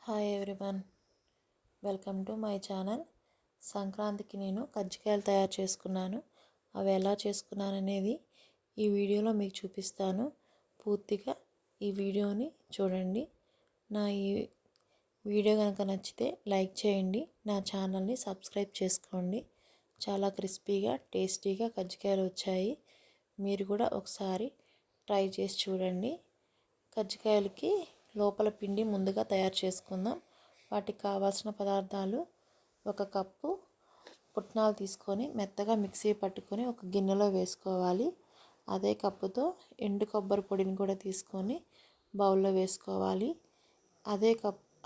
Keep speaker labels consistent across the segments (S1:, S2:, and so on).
S1: Hi everyone, welcome to my channel. సంక్రాంతికి నేను కజ్జికాయలు తయారు చేసుకున్నాను. అవి ఎలా చేసుకున్నాను అనేది ఈ వీడియోలో మీకు చూపిస్తాను. పూర్తిగా ఈ వీడియోని చూడండి. నా ఈ వీడియో కనుక నచ్చితే లైక్ చేయండి, నా ఛానల్ని సబ్స్క్రైబ్ చేసుకోండి. చాలా క్రిస్పీగా టేస్టీగా కజ్జికాయలు వచ్చాయి. మీరు కూడా ఒకసారి ట్రై చేసి చూడండి. కజ్జికాయలకి లోపల పిండి ముందుగా తయారు చేసుకుందాం. వాటికి కావాల్సిన పదార్థాలు: ఒక కప్పు పుట్నాలు తీసుకొని మెత్తగా మిక్సీ పట్టుకొని ఒక గిన్నెలో వేసుకోవాలి. అదే కప్పుతో ఎండు కొబ్బరి పొడిని కూడా తీసుకొని బౌల్లో వేసుకోవాలి.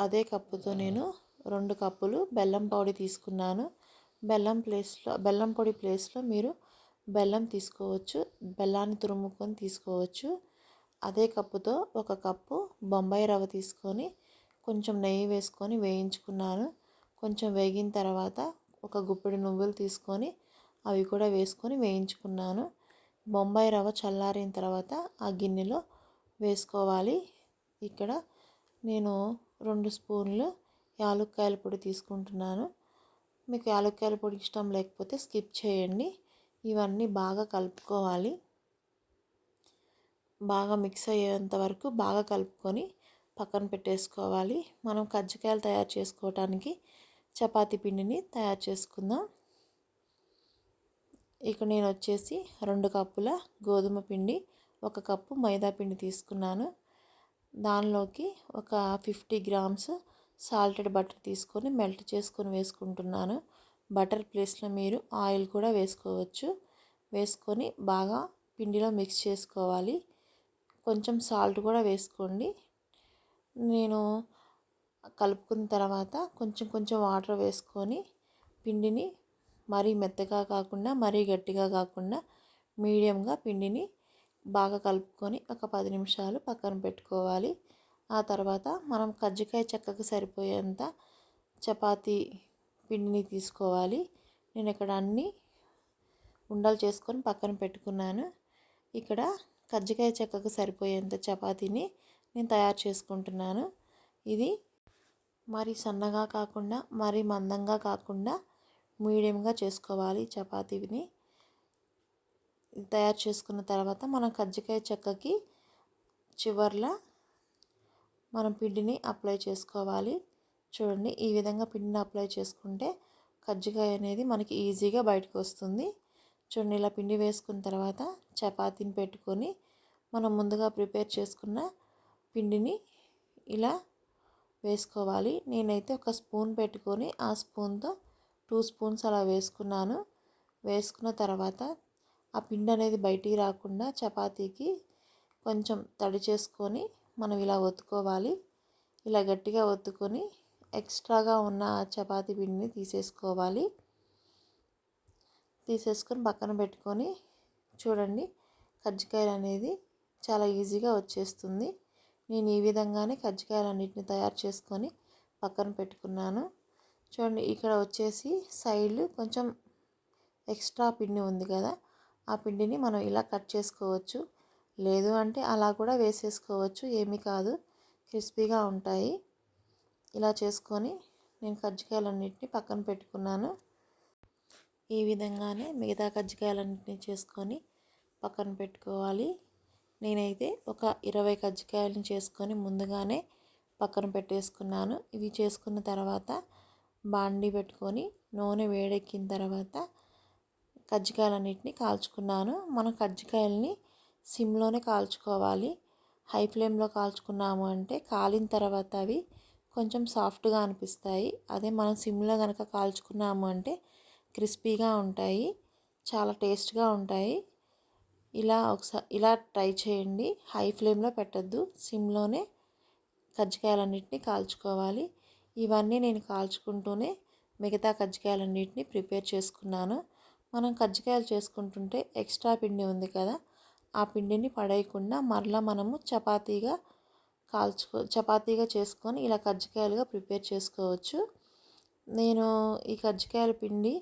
S1: అదే కప్పుతో నేను 2 కప్పులు బెల్లం పొడి తీసుకున్నాను. బెల్లం పొడి ప్లేస్లో మీరు బెల్లం తీసుకోవచ్చు, బెల్లాన్ని తురుముకొని తీసుకోవచ్చు. అదే కప్పుతో 1 కప్పు బొంబాయి రవ్వ తీసుకొని కొంచెం నెయ్యి వేసుకొని వేయించుకున్నాను. కొంచెం వేగిన తర్వాత 1 గుప్పెడు నువ్వులు తీసుకొని అవి కూడా వేసుకొని వేయించుకున్నాను. బొంబాయి రవ్వ చల్లారిన తర్వాత ఆ గిన్నెలో వేసుకోవాలి. ఇక్కడ నేను 2 స్పూన్లు యాలక్కాయల పొడి తీసుకుంటున్నాను. మీకు యాలక్కాయల పొడి ఇష్టం లేకపోతే స్కిప్ చేయండి. ఇవన్నీ బాగా కలుపుకోవాలి. బాగా మిక్స్ అయ్యేంత వరకు బాగా కలుపుకొని పక్కన పెట్టేసుకోవాలి. మనం కజ్జికాయలు తయారు చేసుకోవటానికి చపాతీ పిండిని తయారు చేసుకుందాం. ఇక్కడ నేను వచ్చేసి 2 కప్పుల గోధుమ పిండి, 1 కప్పు మైదా పిండి తీసుకున్నాను. దానిలోకి ఒక 50 గ్రామ్స్ సాల్టెడ్ బటర్ తీసుకొని మెల్ట్ చేసుకొని వేసుకుంటున్నాను. బటర్ ప్లేస్లో మీరు ఆయిల్ కూడా వేసుకోవచ్చు. వేసుకొని బాగా పిండిలో మిక్స్ చేసుకోవాలి. కొంచెం సాల్ట్ కూడా వేసుకోండి. నేను కలుపుకున్న తర్వాత కొంచెం వాటర్ వేసుకొని పిండిని మరీ మెత్తగా కాకుండా మరీ గట్టిగా కాకుండా మీడియంగా పిండిని బాగా కలుపుకొని ఒక 10 నిమిషాలు పక్కన పెట్టుకోవాలి. ఆ తర్వాత మనం కజ్జికాయ చెక్కకు సరిపోయేంత చపాతీ పిండిని తీసుకోవాలి. నేను ఇక్కడ అన్నీ ఉండలు చేసుకొని పక్కన పెట్టుకున్నాను. ఇక్కడ కజ్జికాయ చెక్కకు సరిపోయేంత చపాతీని నేను తయారు చేసుకుంటున్నాను. ఇది మరీ సన్నగా కాకుండా మరీ మందంగా కాకుండా మీడియంగా చేసుకోవాలి చపాతీని. తయారు చేసుకున్న తర్వాత మనం కజ్జికాయ చెక్కకి చివర్ల మనం పిండిని అప్లై చేసుకోవాలి. చూడండి, ఈ విధంగా పిండిని అప్లై చేసుకుంటే కజ్జికాయ అనేది మనకి ఈజీగా బయటకు వస్తుంది. చూడండి, ఇలా పిండి వేసుకున్న తర్వాత చపాతీని పెట్టుకొని మనం ముందుగా ప్రిపేర్ చేసుకున్న పిండిని ఇలా వేసుకోవాలి. నేనైతే 1 స్పూన్ పెట్టుకొని ఆ స్పూన్తో 2 స్పూన్స్ అలా వేసుకున్నాను. వేసుకున్న తర్వాత ఆ పిండి అనేది బయటికి రాకుండా చపాతీకి కొంచెం తడి చేసుకొని మనం ఇలా ఒత్తుకోవాలి. ఇలా గట్టిగా ఒత్తుకొని ఎక్స్ట్రాగా ఉన్న చపాతీ పిండిని తీసేసుకోవాలి. తీసేసుకొని పక్కన పెట్టుకొని చూడండి, కజ్జికాయలు అనేది చాలా ఈజీగా వచ్చేస్తుంది. నేను ఈ విధంగానే కజ్జికాయలన్నిటిని తయారు చేసుకొని పక్కన పెట్టుకున్నాను. చూడండి, ఇక్కడ వచ్చేసి సైడ్లు కొంచెం ఎక్స్ట్రా పిండి ఉంది కదా, ఆ పిండిని మనం ఇలా కట్ చేసుకోవచ్చు. లేదు అంటే అలా కూడా వేసేసుకోవచ్చు, ఏమీ కాదు, క్రిస్పీగా ఉంటాయి. ఇలా చేసుకొని నేను కజ్జికాయలన్నిటిని పక్కన పెట్టుకున్నాను. ఈ విధంగానే మిగతా కజ్జికాయలన్నిటిని చేసుకొని పక్కన పెట్టుకోవాలి. నేనైతే ఒక 20 కజ్జికాయలను చేసుకొని ముందుగానే పక్కన పెట్టేసుకున్నాను. ఇవి చేసుకున్న తర్వాత బాండీ పెట్టుకొని నూనె వేడెక్కిన తర్వాత కజ్జికాయలన్నిటిని కాల్చుకున్నాను. మనం కజ్జికాయలని సిమ్లోనే కాల్చుకోవాలి. హై ఫ్లేమ్లో కాల్చుకున్నాము అంటే కాలిన తర్వాత అవి కొంచెం సాఫ్ట్గా అనిపిస్తాయి. అదే మనం సిమ్లో కనుక కాల్చుకున్నాము అంటే క్రిస్పీగా ఉంటాయి, చాలా టేస్ట్గా ఉంటాయి. ఇలా ట్రై చేయండి. హై ఫ్లేమ్లో పెట్టద్దు, సిమ్లోనే కజ్జికాయలన్నిటిని కాల్చుకోవాలి. ఇవన్నీ నేను కాల్చుకుంటూనే మిగతా కజ్జికాయలన్నిటిని ప్రిపేర్ చేసుకున్నాను. మనం కజ్జికాయలు చేసుకుంటుంటే ఎక్స్ట్రా పిండి ఉంది కదా, ఆ పిండిని పడేయకుండా మరలా మనము చపాతీగా చేసుకొని ఇలా కజ్జికాయలుగా ప్రిపేర్ చేసుకోవచ్చు. నేను ఈ కజ్జికాయల పిండి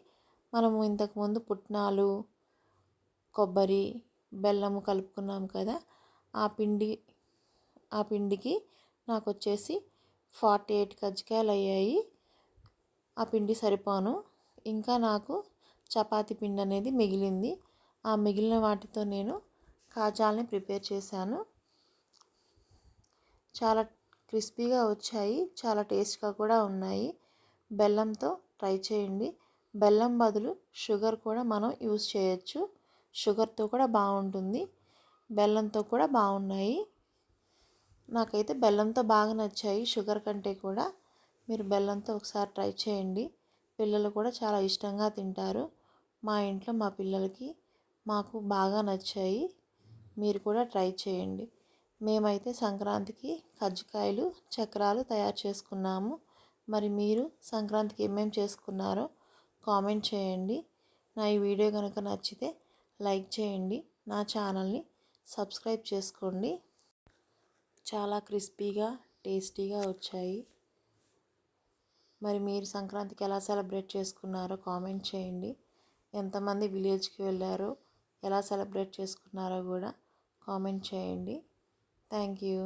S1: మనము ఇంతకుముందు పుట్నాలు, కొబ్బరి, బెల్లము కలుపుకున్నాం కదా, ఆ పిండికి నాకు వచ్చేసి 48 కజ్జికాయలు అయ్యాయి. ఆ పిండి సరిపోను. ఇంకా నాకు చపాతీ పిండి అనేది మిగిలింది. ఆ మిగిలిన వాటితో నేను కాజాల్ని ప్రిపేర్ చేశాను. చాలా క్రిస్పీగా వచ్చాయి, చాలా టేస్ట్గా కూడా ఉన్నాయి. బెల్లంతో ట్రై చేయండి. బెల్లం బదులు షుగర్ కూడా మనం యూస్ చేయొచ్చు. షుగర్తో కూడా బాగుంటుంది, బెల్లంతో కూడా బాగున్నాయి. నాకైతే బెల్లంతో బాగా నచ్చాయి షుగర్ కంటే కూడా. మీరు బెల్లంతో ఒకసారి ట్రై చేయండి. పిల్లలు కూడా చాలా ఇష్టంగా తింటారు. మా ఇంట్లో మా పిల్లలకి మాకు బాగా నచ్చాయి. మీరు కూడా ట్రై చేయండి. మేమైతే సంక్రాంతికి కజ్జికాయలు, చక్రాలు తయారు చేసుకున్నాము. మరి మీరు సంక్రాంతికి ఏమేమి చేసుకున్నారో కామెంట్ చేయండి. నా ఈ వీడియో కనుక నచ్చితే లైక్ చేయండి. నా ఛానల్ని సబ్స్క్రైబ్ చేసుకోండి. చాలా క్రిస్పీగా టేస్టీగా వచ్చాయి. మరి మీరు సంక్రాంతికి ఎలా సెలబ్రేట్ చేసుకున్నారో కామెంట్ చేయండి. ఎంతమంది విలేజ్కి వెళ్ళారో, ఎలా సెలబ్రేట్ చేసుకున్నారో కూడా కామెంట్ చేయండి. Thank you.